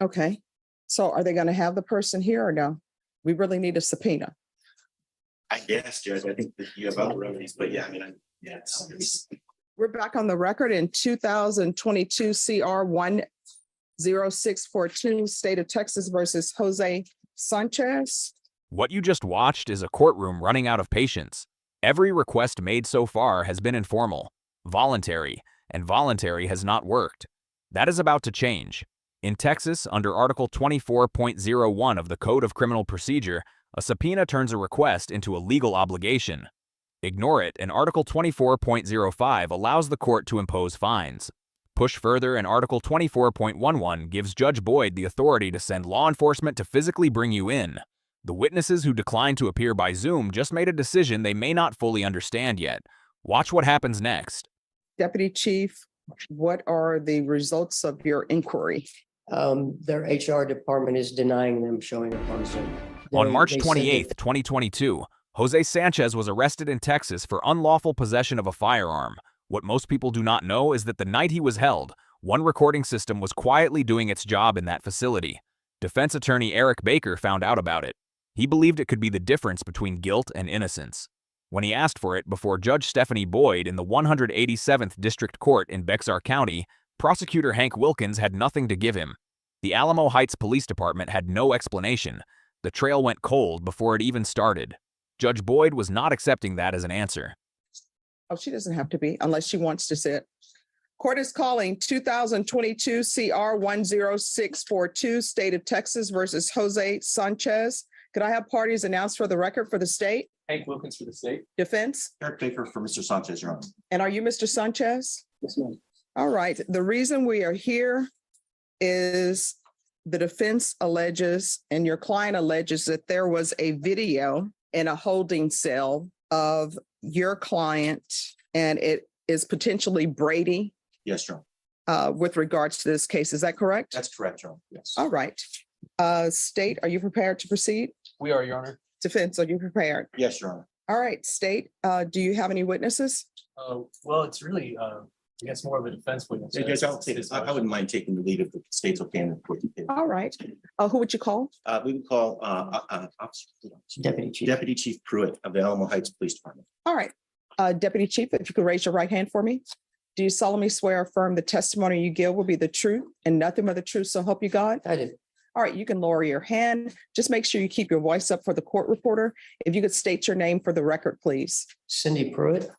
Okay. So are they going to have the person here or no? We really need a subpoena. I guess, Judge, I think that you have other remedies, but yeah, I mean, yeah, it's We're back on the record in 2022 CR 10642, State of Texas versus Jose Sanchez. What you just watched is a courtroom running out of patience. Every request made so far has been informal, voluntary, and voluntary has not worked. That is about to change. In Texas, under Article 24.01 of the Code of Criminal Procedure, a subpoena turns a request into a legal obligation. Ignore it, and Article 24.05 allows the court to impose fines. Push further, and Article 24.11 gives Judge Boyd the authority to send law enforcement to physically bring you in. The witnesses who declined to appear by Zoom just made a decision they may not fully understand yet. Watch what happens next. Deputy Chief, what are the results of your inquiry? Their HR department is denying them showing up on Zoom. On March 28, 2022, Jose Sanchez was arrested in Texas for unlawful possession of a firearm. What most people do not know is that the night he was held, one recording system was quietly doing its job in that facility. Defense attorney Eric Baker found out about it. He believed it could be the difference between guilt and innocence. When he asked for it before Judge Stephanie Boyd in the 187th District Court in Bexar County, Prosecutor Hank Wilkins had nothing to give him. The Alamo Heights Police Department had no explanation. The trail went cold before it even started. Judge Boyd was not accepting that as an answer. Oh, she doesn't have to be unless she wants to sit. Court is calling 2022 CR 10642, State of Texas versus Jose Sanchez. Could I have parties announced for the record for the state? Hank Wilkins for the state. Defense? Eric Baker for Mr. Sanchez, Your Honor. And are you Mr. Sanchez? Yes, ma'am. All right. The reason we are here is the defense alleges and your client alleges that there was a video in a holding cell of your client, and it is potentially Brady Yes, Your with regards to this case. Is that correct? That's correct, Your Honor. Yes. All right. State, are you prepared to proceed? We are, Your Honor. Defense, are you prepared? Yes, Your Honor. All right. State, do you have any witnesses? Well, it's really, I guess more of a defense witness. Hey, Judge, I wouldn't mind taking the lead of the state's opinion. All right. Who would you call? We would call Deputy Chief. Deputy Chief Pruitt of the Alamo Heights Police Department. All right. Deputy Chief, if you could raise your right hand for me. Do you solemnly swear or affirm the testimony you give will be the truth and nothing but the truth, so help you God? I did. All right, you can lower your hand. Just make sure you keep your voice up for the court reporter. If you could state your name for the record, please. Cindy Pruitt.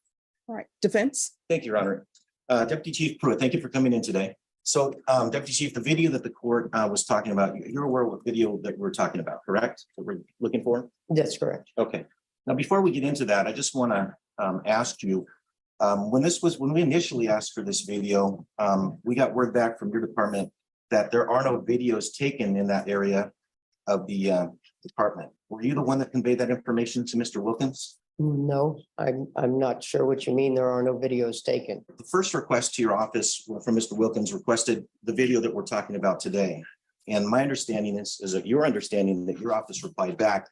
All right, defense. Thank you, Your Honor. Deputy Chief Pruitt, thank you for coming in today. So, Deputy Chief, the video that the court was talking about, you're aware of what video that we're talking about, correct? That we're looking for? That's correct. Okay. Now, before we get into that, I just want to ask you, when we initially asked for this video, we got word back from your department that there are no videos taken in that area of the department. Were you the one that conveyed that information to Mr. Wilkins? No, I'm not sure what you mean. There are no videos taken. The first request to your office from Mr. Wilkins requested the video that we're talking about today. And my understanding is that your understanding that your office replied back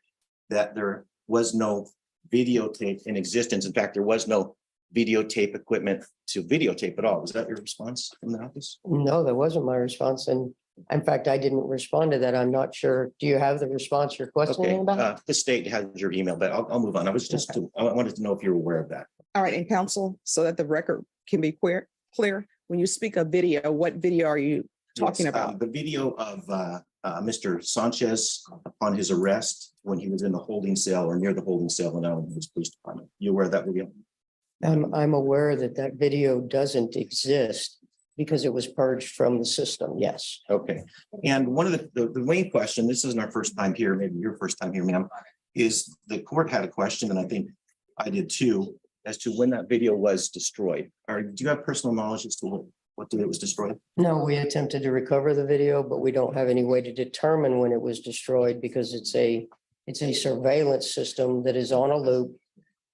that there was no videotape in existence. In fact, there was no videotape equipment to videotape at all. Was that your response from the office? No, that wasn't my response. And in fact, I didn't respond to that. I'm not sure. Do you have the response you're questioning Okay, about? the state has your email, but I'll move on. I was just, I wanted to know if you're aware of that. All right, and counsel, so that the record can be clear, when you speak of video, what video are you talking Yes, about? the video of Mr. Sanchez upon his arrest when he was in the holding cell or near the holding cell in Alamo Heights Police Department. You aware of that video? I'm aware that that video doesn't exist because it was purged from the system. Yes. Okay. And one of the main question, this isn't our first time here, maybe your first time here, ma'am, is the court had a question, and I think I did too, as to when that video was destroyed. Do you have personal knowledge as to what day it was destroyed? No, we attempted to recover the video, but we don't have any way to determine when it was destroyed because it's a surveillance system that is on a loop.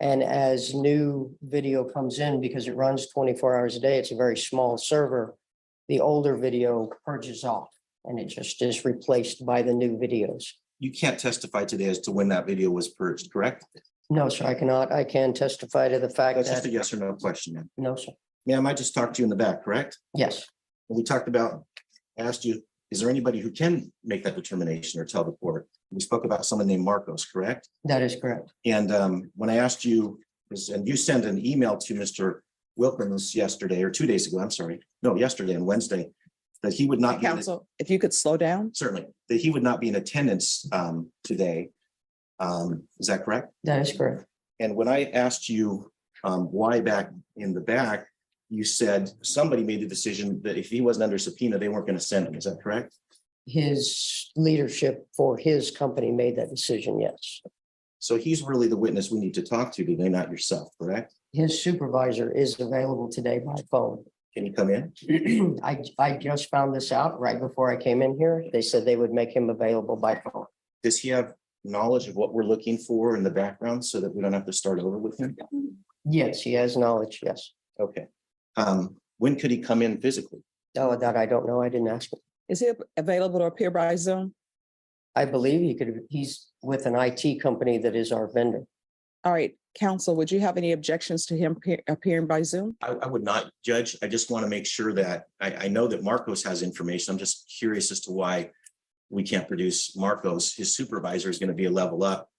And as new video comes in, because it runs 24 hours a day, it's a very small server, the older video purges off and it just is replaced by the new videos. You can't testify today as to when that video was purged, correct? No, sir, I cannot. I can testify to the fact That's just a that, yes or no question, ma'am. no, sir. Ma'am, I just talked to you in the back, correct? Yes, We talked about, asked you is there anybody who can make that determination or tell the court? We spoke about someone named Marcos, correct? That is correct. And when I asked you, and you sent an email to Mr. Wilkins yesterday or 2 days ago, I'm sorry, no, yesterday and Wednesday, that he would not be, Counsel, if you could slow down. certainly, that he would not be in attendance today. Is that correct? That is correct. And when I asked you why back in the back, you said somebody made the decision that if he wasn't under subpoena, they weren't going to send him. Is that correct? His leadership for his company made that decision, yes. So he's really the witness we need to talk to today, not yourself, correct? His supervisor is available today by phone. Can you come in? I just found this out right before I came in here. They said they would make him available by phone. Does he have knowledge of what we're looking for in the background so that we don't have to start over with him? Yes, he has knowledge, yes. Okay. When could he come in physically? Oh, that I don't know. I didn't ask him. Is he available to appear by Zoom? I believe he could, he's with an IT company that is our vendor. All right, counsel, would you have any objections to him appearing by Zoom? I would not, Judge. I just want to make sure that I know that Marcos has information. I'm just curious as to why we can't produce Marcos. His supervisor is going to be a level up.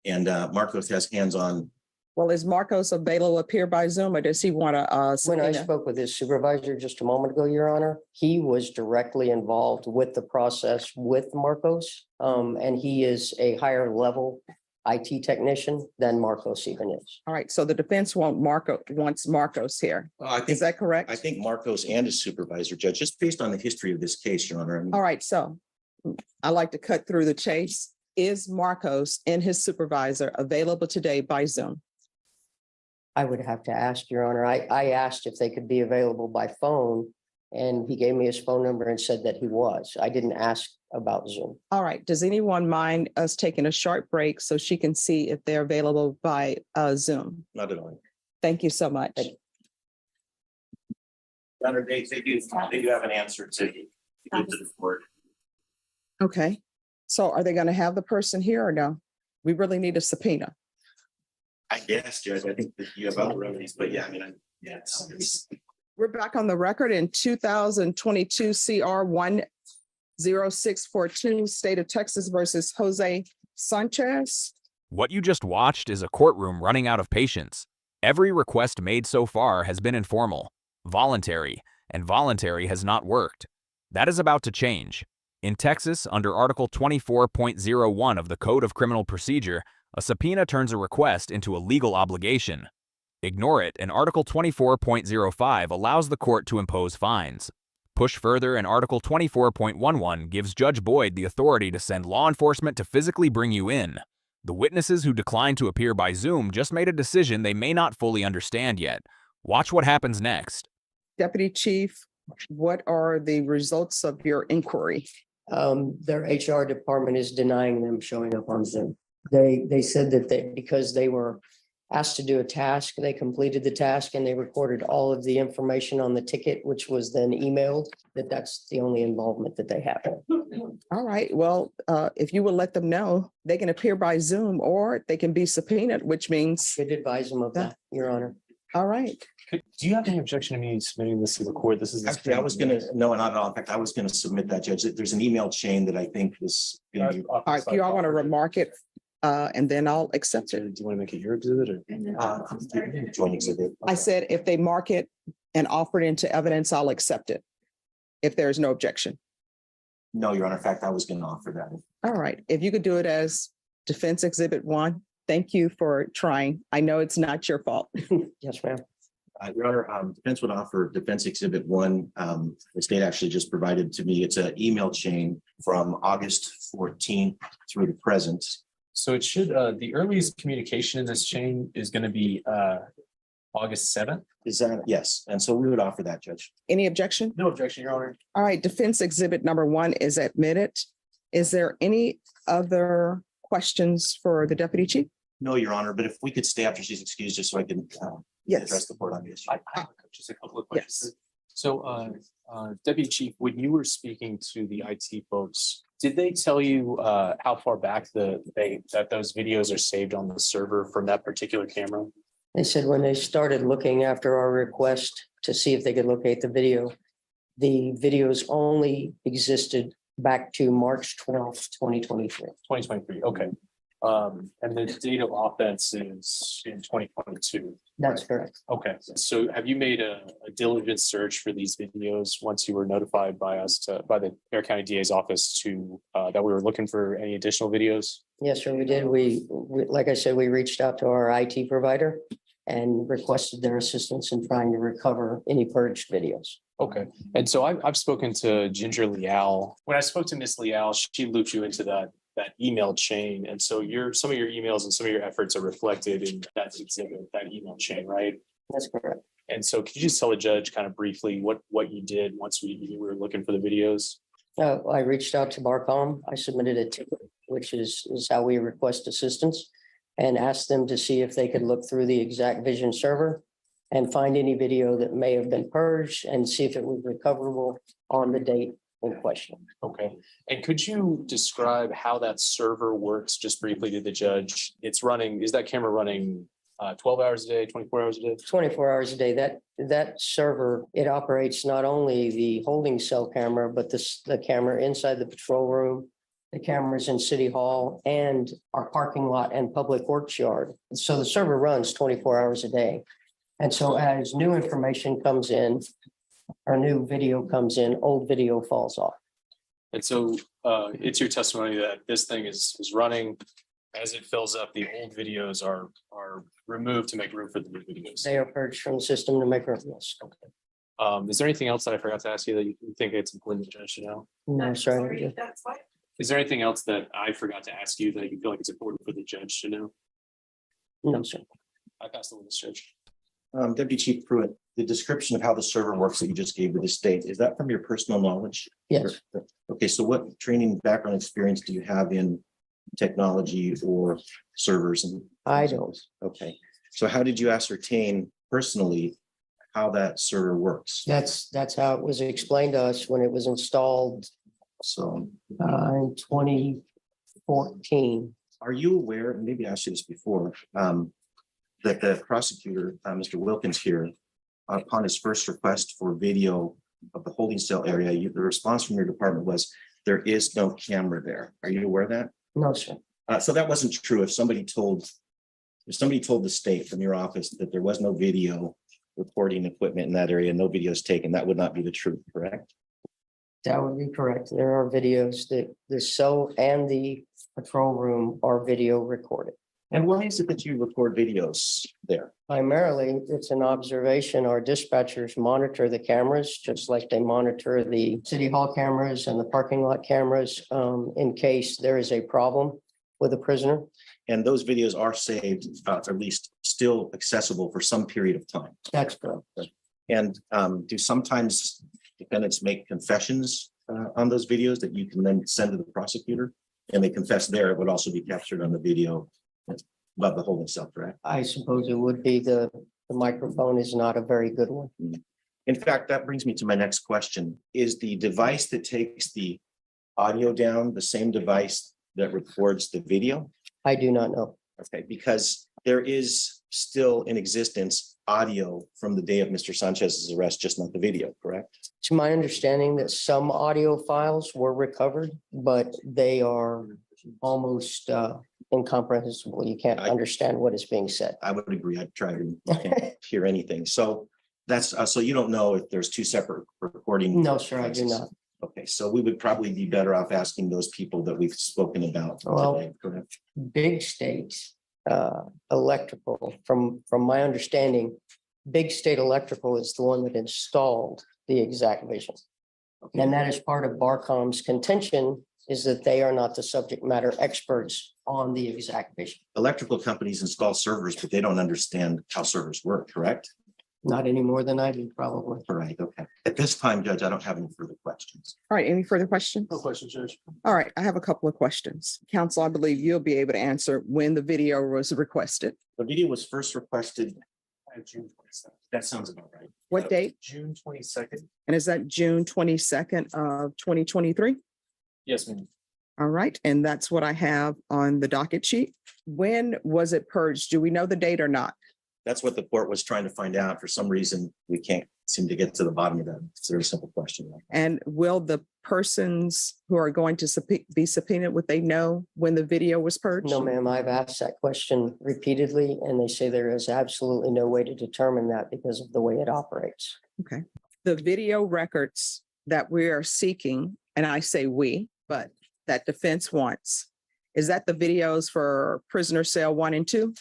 And Marcos has hands-on. Well, is Marcos available to appear by Zoom or does he want to When I subpoena? spoke with his supervisor just a moment ago, Your Honor, he was directly involved with the process with Marcos. And he is a higher level IT technician than Marcos even is. All right, so the defense wants Marcos here. I Is think, that correct? I think Marcos and his supervisor, Judge, just based on the history of this case, Your Honor. I mean, All right, so I like to cut through the chase. Is Marcos and his supervisor available today by Zoom? I would have to ask, Your Honor. I asked if they could be available by phone, and he gave me his phone number and said that he was. I didn't ask about Zoom. All right, does anyone mind us taking a short break so she can see if they're available by Zoom? Not at all. Thank you so much. Thank you. Your Honor, they do have an answer to give to the court. Okay, so are they going to have the person here or no? We really need a subpoena. I guess, Judge, I think that you have other remedies, but yeah, I mean, yeah, it's. We're back on the record in 2022 CR 10642, State of Texas versus Jose Sanchez. What you just watched is a courtroom running out of patience. Every request made so far has been informal, voluntary, and voluntary has not worked. That is about to change. In Texas, under Article 24.01 of the Code of Criminal Procedure, a subpoena turns a request into a legal obligation. Ignore it, and Article 24.05 allows the court to impose fines. Push further, and Article 24.11 gives Judge Boyd the authority to send law enforcement to physically bring you in. The witnesses who declined to appear by Zoom just made a decision they may not fully understand yet. Watch what happens next. Deputy Chief, what are the results of your inquiry? Their HR department is denying them showing up on Zoom. They said that because they were asked to do a task, they completed the task and they recorded all of the information on the ticket, which was then emailed, that's the only involvement that they have. All right, well, if you will let them know, they can appear by Zoom or they can be subpoenaed, which means, Should advise them of that, Your Honor. all right. Do you have any objection to me submitting this to the court? This is. Actually, I was gonna, no, not at all. In fact, I was gonna submit that, Judge. There's an email chain that I think is. All right, do you all want to remark it? And then I'll accept it. Do you want to make it your exhibit or? Joint exhibit. I said, if they mark it and offer it into evidence, I'll accept it. If there is no objection. No, Your Honor. In fact, I was gonna offer that. All right, if you could do it as Defense Exhibit 1, thank you for trying. I know it's not your fault. Yes, ma'am. Your Honor, defense would offer Defense Exhibit 1. The state actually just provided to me. It's an email chain from August 14th through the present. So it should, the earliest communication in this chain is going to be August 7th. Is that, yes, and so we would offer that, Judge. Any objection? No objection, Your Honor. All right, Defense Exhibit number 1 is admitted. Is there any other questions for the Deputy Chief? No, Your Honor, but if we could stay after she's excused, just so I can address Yes. the board on this. I have just a couple of questions. Yes. So, Deputy Chief, when you were speaking to the IT folks, did they tell you how far back that those videos are saved on the server from that particular camera? They said when they started looking after our request to see if they could locate the video, the videos only existed back to March 12th, 2023. 2023, okay. And the date of offense is in 2022. That's correct. Okay, so have you made a diligent search for these videos once you were notified by us by the Air County DA's office that we were looking for any additional videos? Yes, sir, we did. Like I said, we reached out to our IT provider and requested their assistance in trying to recover any purged videos. Okay, and so I've spoken to Ginger Leal. When I spoke to Miss Leal, she looped you into that email chain. And so some of your emails and some of your efforts are reflected in that exhibit, that email chain, right? That's correct. And so could you just tell the judge kind of briefly what you did once we were looking for the videos? I reached out to Barcom. I submitted a ticket, which is how we request assistance, and asked them to see if they could look through the Exact Vision server and find any video that may have been purged and see if it was recoverable on the date in question. Okay. And could you describe how that server works just briefly to the judge? Is that camera running 12 hours a day, 24 hours a day? 24 hours a day. That server, it operates not only the holding cell camera, but the camera inside the patrol room, the cameras in City Hall, and our parking lot and public works yard. So the server runs 24 hours a day. And so as new information comes in, or new video comes in, old video falls off. And so it's your testimony that this thing is running. As it fills up, the old videos are removed to make room for the new videos. They are purged from the system to make room. Yes. Is there anything else that I forgot to ask you that you think it's important the judge to know? No, sorry. Is there anything else that I forgot to ask you that you feel like it's important for the judge to know? No, sir. I passed the witness, Judge. Deputy Chief Pruitt, the description of how the server works that you just gave to the state, is that from your personal knowledge? Yes. Okay, so what training, background, experience do you have in technology or servers? And I don't. Okay, so how did you ascertain personally how that server works? That's how it was explained to us when it was installed So in 2014. are you aware, and maybe I asked you this before, that the prosecutor, Mr. Wilkins here, upon his first request for video of the holding cell area, the response from your department was, there is no camera there. Are you aware of that? No, sir. So that wasn't true. If somebody told the state from your office that there was no video recording equipment in that area, no videos taken, that would not be the truth, correct? That would be correct. There are videos that the cell and the patrol room are video recorded. And why is it that you record videos there? Primarily, it's an observation. Our dispatchers monitor the cameras, just like they monitor the city hall cameras and the parking lot cameras, in case there is a problem with a prisoner. And those videos are saved, at least still accessible for some period of time. That's correct. And do sometimes defendants make confessions on those videos that you can then send to the prosecutor? And they confess there, it would also be captured on the video above the holding cell, correct? I suppose it would be the microphone is not a very good one. In fact, that brings me to my next question. Is the device that takes the audio down the same device that records the video? I do not know. Okay, because there is still in existence audio from the day of Mr. Sanchez's arrest, just not the video, correct? It's my understanding that some audio files were recovered, but they are almost incomprehensible. You can't understand what is being said. I would agree. I'd try to can't hear anything. So that's so you don't know if there's two separate recording. No, sir, I do not. Okay, so we would probably be better off asking those people that we've spoken about Well, today, correct? Big State Electrical, from my understanding, Big State Electrical is the one that installed the Exact Vision. And that is part of Barcom's contention, is that they are not the subject matter experts on the Exact Vision. Electrical companies install servers, but they don't understand how servers work, correct? Not any more than I do, probably. All right, okay. At this time, Judge, I don't have any further questions. All right, any further questions? No question, Judge. All right, I have a couple of questions. Counsel, I believe you'll be able to answer when the video was requested. The video was first requested. June 22nd. That sounds about right. What date? June 22nd. And is that June 22nd of 2023? Yes, ma'am. All right, and that's what I have on the docket sheet. When was it purged? Do we know the date or not? That's what the court was trying to find out. For some reason, we can't seem to get to the bottom of that. It's a very simple question. And will the persons who are going to be subpoenaed, would they know when the video was purged? No, ma'am, I've asked that question repeatedly and they say there is absolutely no way to determine that because of the way it operates. Okay. The video records that we are seeking, and I say we, but that defense wants, is that the videos for prisoner cell 1 and 2?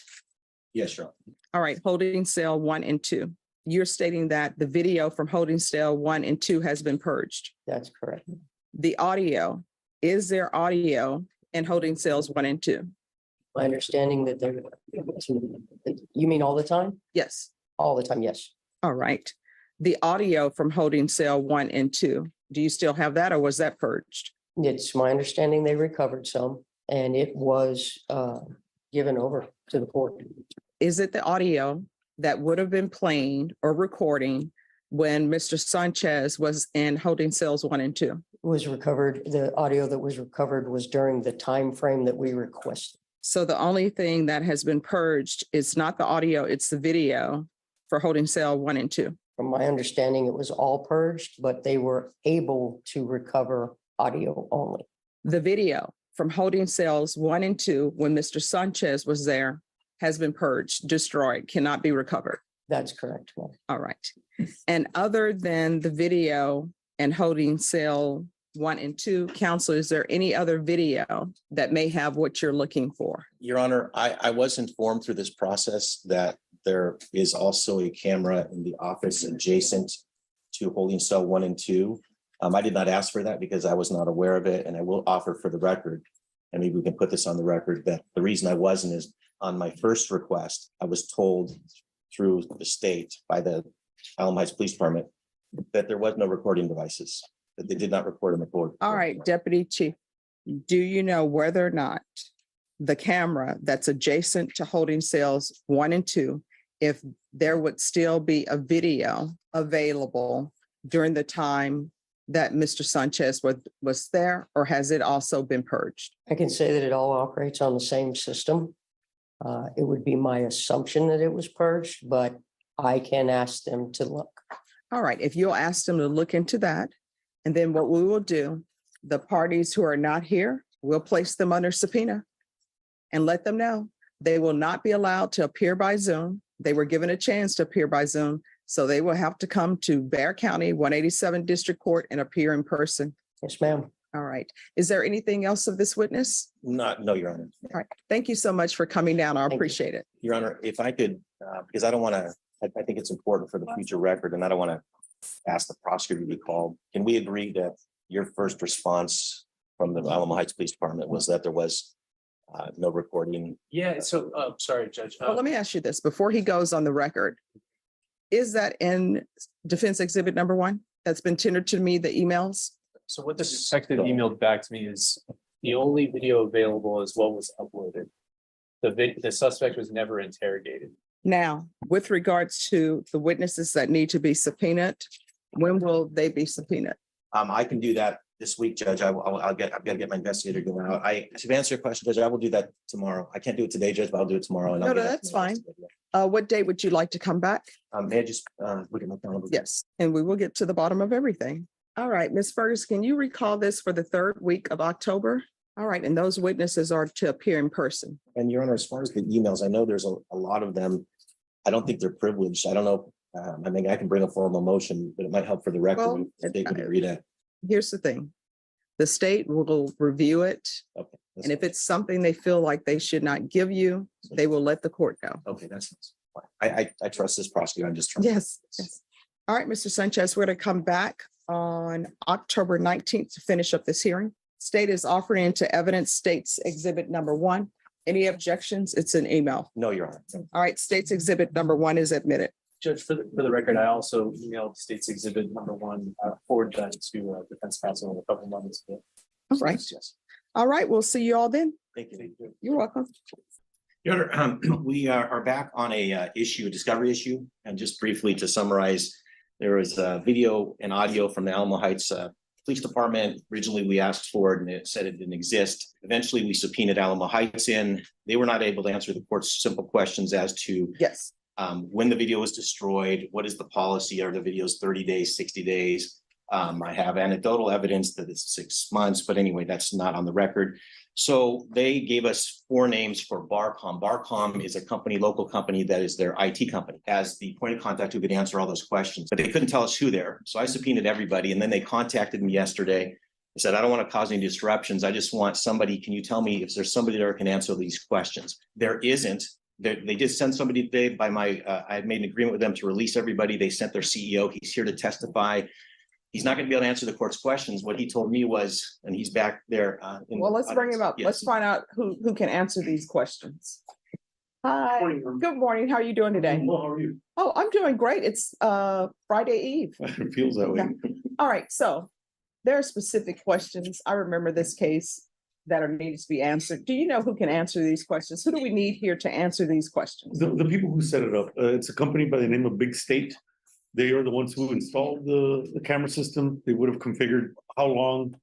Yes, Your Honor. All right, holding cell 1 and 2. You're stating that the video from holding cell 1 and 2 has been purged. That's correct. The audio, is there audio in holding cells 1 and 2? My understanding that they're, you mean all the time? Yes. All the time, yes. All right. The audio from holding cell 1 and 2, do you still have that or was that purged? It's my understanding they recovered some and it was given over to the court. Is it the audio that would have been playing or recording when Mr. Sanchez was in holding cells 1 and 2? Was recovered, the audio that was recovered was during the time frame that we requested. So the only thing that has been purged is not the audio, it's the video for holding cell 1 and 2. From my understanding, it was all purged, but they were able to recover audio only. The video from holding cells 1 and 2, when Mr. Sanchez was there, has been purged, destroyed, cannot be recovered. That's correct, ma'am. All right. And other than the video and holding cell 1 and 2, counsel, is there any other video that may have what you're looking for? Your Honor, I was informed through this process that there is also a camera in the office adjacent to holding cell 1 and 2. I did not ask for that because I was not aware of it, and I will offer for the record, and maybe we can put this on the record, that the reason I wasn't is on my first request, I was told through the state by the Alamo Heights Police Department that there was no recording devices, that they did not record in the court. All right, Deputy Chief, do you know whether or not the camera that's adjacent to holding cells 1 and 2, if there would still be a video available during the time that Mr. Sanchez was there, or has it also been purged? I can say that it all operates on the same system. It would be my assumption that it was purged, but I can ask them to look. All right, if you'll ask them to look into that, and then what we will do, the parties who are not here, we'll place them under subpoena and let them know they will not be allowed to appear by Zoom. They were given a chance to appear by Zoom, so they will have to come to Bexar County 187 District Court and appear in person. Yes, ma'am. All right. Is there anything else of this witness? No, Your Honor. All right. Thank you so much for coming down. I Thank you. appreciate it. Your Honor, if I could, because I don't want to, I think it's important for the future record, and I don't want to ask the prosecutor to be called. Can we agree that your first response from the Alamo Heights Police Department was that there was no recording? Yeah, so, sorry, Judge. Well, let me ask you this before he goes on the record. Is that in Defense Exhibit number 1 that's been tendered to me, the emails? So what the detective emailed back to me is the only video available is what was uploaded. The suspect was never interrogated. Now, with regards to the witnesses that need to be subpoenaed, when will they be subpoenaed? I can do that this week, Judge. I've got to get my investigator going out. To answer your question, Judge, I will do that tomorrow. I can't do it today, Judge, but I'll do it tomorrow. And I'll No, get that that's to my fine. investigator. What date would you like to come back? May I just look at my calendar? Yes, and we will get to the bottom of everything. All right, Ms. Fergus, can you recall this for the 3rd week of October? All right, and those witnesses are to appear in person. And Your Honor, as far as the emails, I know there's a lot of them. I don't think they're privileged. I don't know. I mean, I can bring a formal motion, but it might help for the record Well, if they could read it. Here's the thing. The state will review it, Okay. that's and if fine. it's something they feel like they should not give you, they will let the court know. Okay, that's fine. I trust this prosecutor. I'm just trying. Yes. Yes. All right, Mr. Sanchez, we're to come back on October 19th to finish up this hearing. State is offering into evidence State's Exhibit number 1. Any objections? It's an email. No, Your Honor. All right, State's Exhibit number 1 is admitted. Judge, for the record, I also emailed State's Exhibit number 1, forward that to defense counsel in a couple of moments ago. All right. Yes. All right, we'll see you all then. Thank you. You're welcome. Your Honor, we are back on a discovery issue, and just briefly to summarize, there was a video and audio from the Alamo Heights Police Department. Originally, we asked for it and it said it didn't exist. Eventually, we subpoenaed Alamo Heights in. They were not able to answer the court's simple questions as to Yes. when the video was destroyed, what is the policy? Are the videos 30 days, 60 days? I have anecdotal evidence that it's 6 months, but anyway, that's not on the record. So they gave us 4 names for Barcom. Barcom is a company, local company that is their IT company, as the point of contact who could answer all those questions, but they couldn't tell us who there. So I subpoenaed everybody, and then they contacted me yesterday. They said, I don't want to cause any disruptions. I just want somebody, can you tell me if there's somebody there who can answer these questions? There isn't. They did send somebody today by I had made an agreement with them to release everybody. They sent their CEO. He's here to testify. He's not going to be able to answer the court's questions. What he told me was, and he's back there. Well, let's bring him up. Yes. Let's find out who can answer these questions. Hi, good morning. How are you doing today? Well, how are you? Oh, I'm doing great. It's Friday Eve. It feels that way. Okay. All right, so there are specific questions. I remember this case that are needed to be answered. Do you know who can answer these questions? Who do we need here to answer these questions? The people who set it up, it's a company by the name of Big State. They are the ones who installed the camera system. They would have configured how long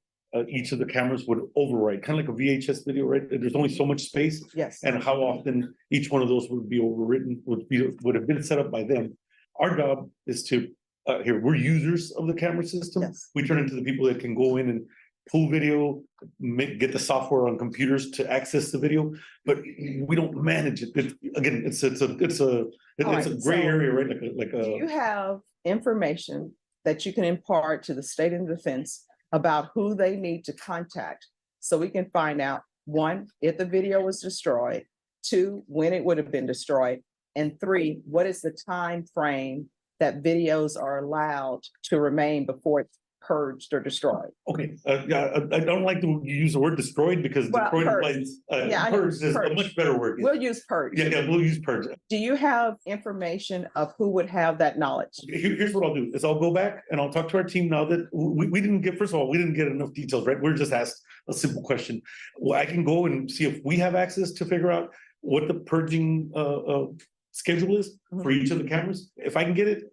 each of the cameras would overwrite, kind of like a VHS video, right? There's only so much space, Yes. and how often each one of those would be overwritten would have been set up by them. Our job is to we're users of the camera system. Yes. We turn into the people that can go in and pull video, get the software on computers to access the video, but we don't manage it. Again, it's a right, gray so area, right? Do you have information that you can impart to the state and defense about who they need to contact so we can find out, 1, if the video was destroyed, 2, when it would have been destroyed, and 3, what is the time frame that videos are allowed to remain before it's purged or destroyed? Okay, I don't like to use the word destroyed because Well, destroyed purged. implies Yeah, I know, purged is a purged. much better word. We'll use purge. Yeah, we'll use purge. Do you have information of who would have that knowledge? Here's what I'll do is I'll go back and I'll talk to our team now that we didn't get, first of all, we didn't get enough details, right? We're just asked a simple question. Well, I can go and see if we have access to figure out what the purging schedule is for each of the cameras. If I can get it,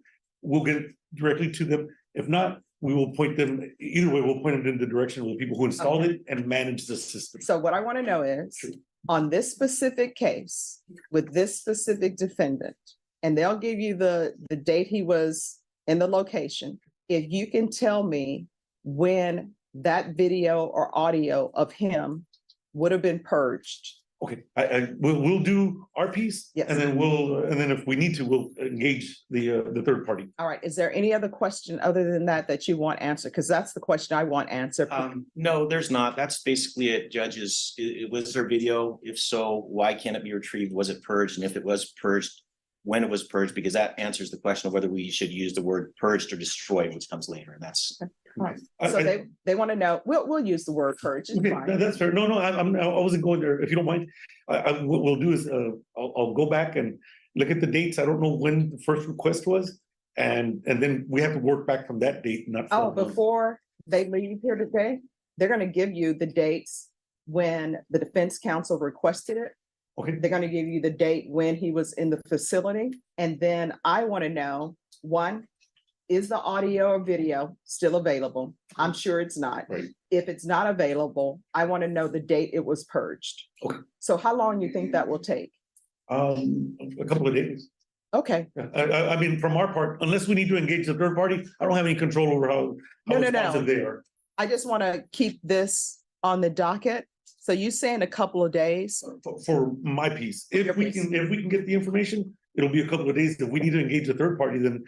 we'll get it directly to them. If not, we will point them, either way, we'll point them in the direction of the people who installed it and manage the system. So what I want to know is, Sure. on this specific case, with this specific defendant, and they'll give you the date he was in the location, if you can tell me when that video or audio of him would have been purged. Okay, we'll do our piece, Yes. and then if we need to, we'll engage the third party. All right, is there any other question other than that you want answered? Because that's the question I want answered. No, there's not. That's basically it. Judges, was there video? If so, why can't it be retrieved? Was it purged? And if it was purged, when it was purged? Because that answers the question of whether we should use the word purged or destroyed, which comes later. And that's All right. So they want to know, we'll use the word purge. It's Okay, fine. that's fair. No, I wasn't going there. If you don't mind, what we'll do is I'll go back and look at the dates. I don't know when the first request was, and then we have to work back from that date, not Oh, from. before they leave here today, they're going to give you the dates when the defense counsel requested it. Okay, They're going to give you the date when he was in the facility. And then I want to know, 1, is the audio or video still available? I'm sure it's not. right. If it's not available, I want to know the date it was purged. Okay. So how long do you think that will take? A couple of days. Okay, I mean, from our part, unless we need to engage the third party, I don't have any control over how No. responsive they are. I just want to keep this on the docket. So you saying a couple of days? For my piece, Your if we piece. can get the information, it'll be a couple of days. If we need to engage a third party, then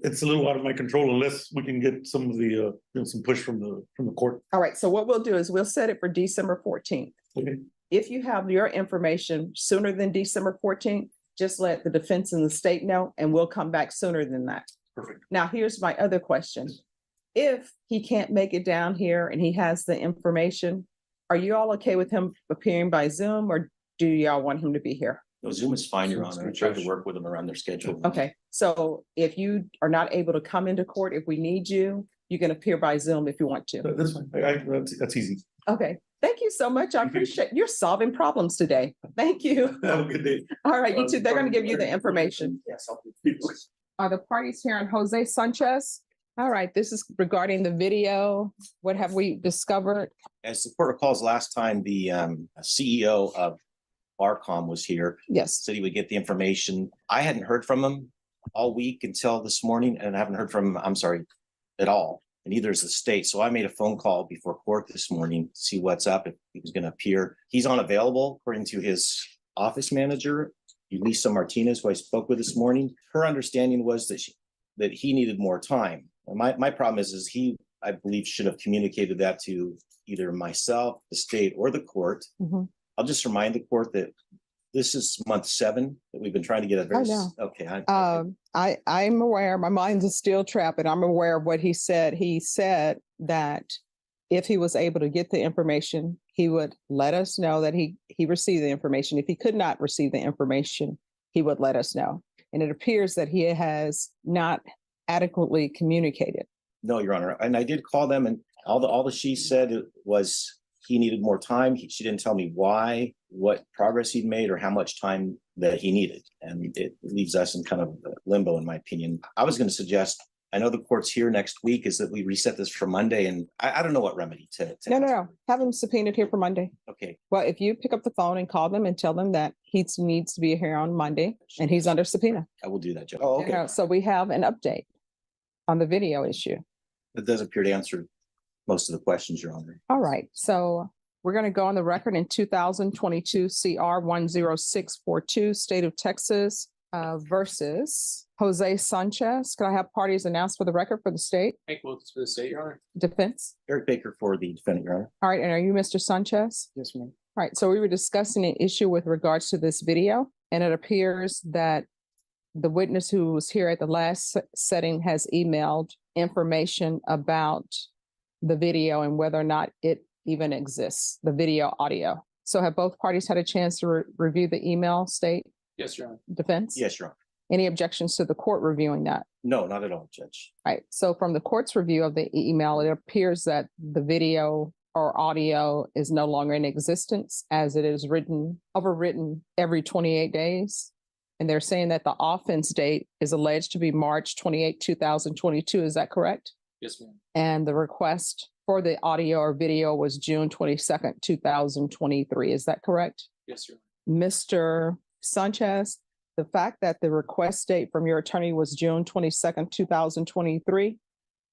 it's a little out of my control unless we can get some of the some push from the court. All right, so what we'll do is we'll set it for December 14th. Okay. If you have your information sooner than December 14th, just let the defense and the state know, and we'll come back sooner than that. Perfect. Now, here's my other question. If he can't make it down here and he has the information, are you all okay with him appearing by Zoom, or do y'all want him to be here? no, Zoom is fine, Your Zoom's Honor. I good, tried to Josh. work with them around their schedule. Okay, so if you are not able to come into court, if we need you, you can appear by Zoom if you want to. That's fine. That's easy. Okay, thank you so much. I Thank you. appreciate you're solving problems today. Thank you. Have a good day. All right, you too. They're going to give you the information. Yes. Are the parties here on Jose Sanchez? All right, this is regarding the video. What have we discovered? As the court recalls, last time the CEO of Barcom was here, Yes. said he would get the information. I hadn't heard from him all week until this morning, and I haven't heard from him, I'm sorry, at all. And neither is the state. So I made a phone call before court this morning to see what's up, if he was going to appear. He's unavailable, according to his office manager, Elisa Martinez, who I spoke with this morning. Her understanding was that he needed more time. And my problem is he, I believe, should have communicated that to either myself, the state, or the court. Mhm. I'll just remind the court that this is month 7 that we've been trying to get a very. know. Okay. I'm aware, my mind is still trapped, and I'm aware of what he said. He said that if he was able to get the information, he would let us know that he received the information. If he could not receive the information, he would let us know. And it appears that he has not adequately communicated. No, Your Honor. And I did call them, and all that she said was he needed more time. She didn't tell me why, what progress he'd made, or how much time that he needed. And it leaves us in kind of limbo, in my opinion. I was going to suggest, I know the court's here next week, is that we reset this for Monday, and I don't know what remedy to. No. Have him subpoenaed here for Monday. Okay. Well, if you pick up the phone and call them and tell them that he needs to be here on Monday and he's under subpoena. I will do that, Judge. Oh, okay. So we have an update on the video issue. That does appear to answer most of the questions, Your Honor. All right, so we're going to go on the record in 2022 CR 10642, State of Texas versus Jose Sanchez. Can I have parties announced for the record for the state? Hank Wilkins for the state, Your Honor. Defense? Eric Baker for the defendant, Your Honor. All right, and are you Mr. Sanchez? Yes, ma'am. All right, so we were discussing an issue with regards to this video, and it appears that the witness who was here at the last setting has emailed information about the video and whether or not it even exists, the video audio. So have both parties had a chance to review the email, state, Yes, Your Honor. defense? Yes, Your Honor. Any objections to the court reviewing that? No, not at all, Judge. All right, so from the court's review of the email, it appears that the video or audio is no longer in existence, as it is overwritten every 28 days. And they're saying that the offense date is alleged to be March 28, 2022. Is that correct? Yes, ma'am. And the request for the audio or video was June 22nd, 2023. Is that correct? Yes, Your Honor. Mr. Sanchez, the fact that the request date from your attorney was June 22nd, 2023,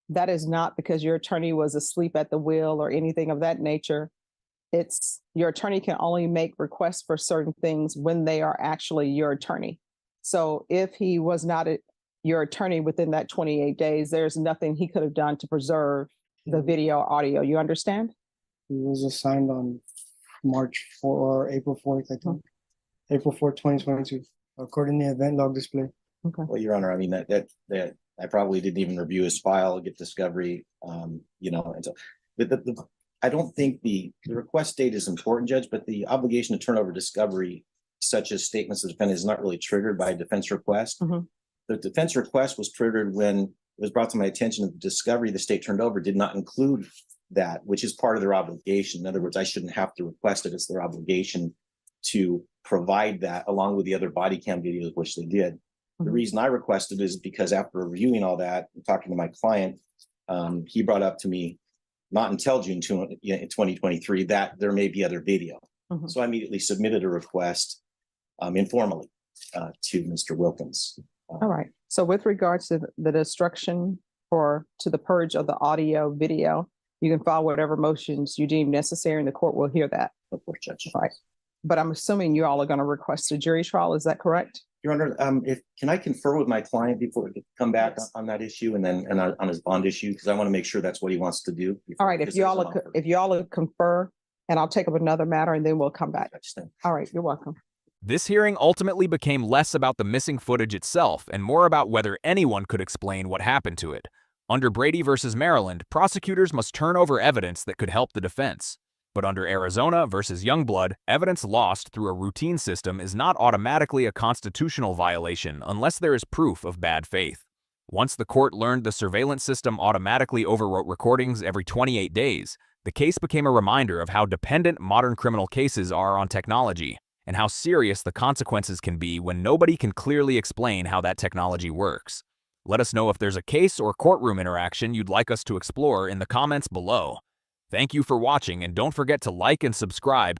that is not because your attorney was asleep at the wheel or anything of that nature. It's your attorney can only make requests for certain things when they are actually your attorney. So if he was not your attorney within that 28 days, there's nothing he could have done to preserve the video or audio. You understand? He was assigned on March 4 or April 4th, I think. April 4th, 2022, according to the event log display. Well, Your Honor, I mean, that I probably didn't even review his file, get discovery, and so I don't think the request date is important, Judge, but the obligation to turn over discovery, such as statements of defendant, is not really triggered by a defense request. Mhm. The defense request was triggered when it was brought to my attention that the discovery the state turned over did not include that, which is part of their obligation. In other words, I shouldn't have to request it. It's their obligation to provide that along with the other body cam videos, which they did. The Mhm. reason I requested is because after reviewing all that and talking to my client, he brought up to me, not until June 2023, that there may be other video. Mhm. So I immediately submitted a request informally to Mr. Wilkins. All right. So with regards to the destruction to the purge of the audio video, you can file whatever motions you deem necessary and the court will hear that. Of course, Judge. All right. But I'm assuming you all are going to request a jury trial. Is that correct? Your Honor, can I confer with my client before we come back Yes. on that issue and on his bond issue? Because I want to make sure that's what he wants to do. All right. If you all confer, and I'll take up another matter and then we'll come back. All right. You're welcome. This hearing ultimately became less about the missing footage itself and more about whether anyone could explain what happened to it. Under Brady versus Maryland, prosecutors must turn over evidence that could help the defense. But under Arizona versus Youngblood, evidence lost through a routine system is not automatically a constitutional violation unless there is proof of bad faith. Once the court learned the surveillance system automatically overwrote recordings every 28 days, the case became a reminder of how dependent modern criminal cases are on technology and how serious the consequences can be when nobody can clearly explain how that technology works. Let us know if there's a case or courtroom interaction you'd like us to explore in the comments below. Thank you for watching, and don't forget to like and subscribe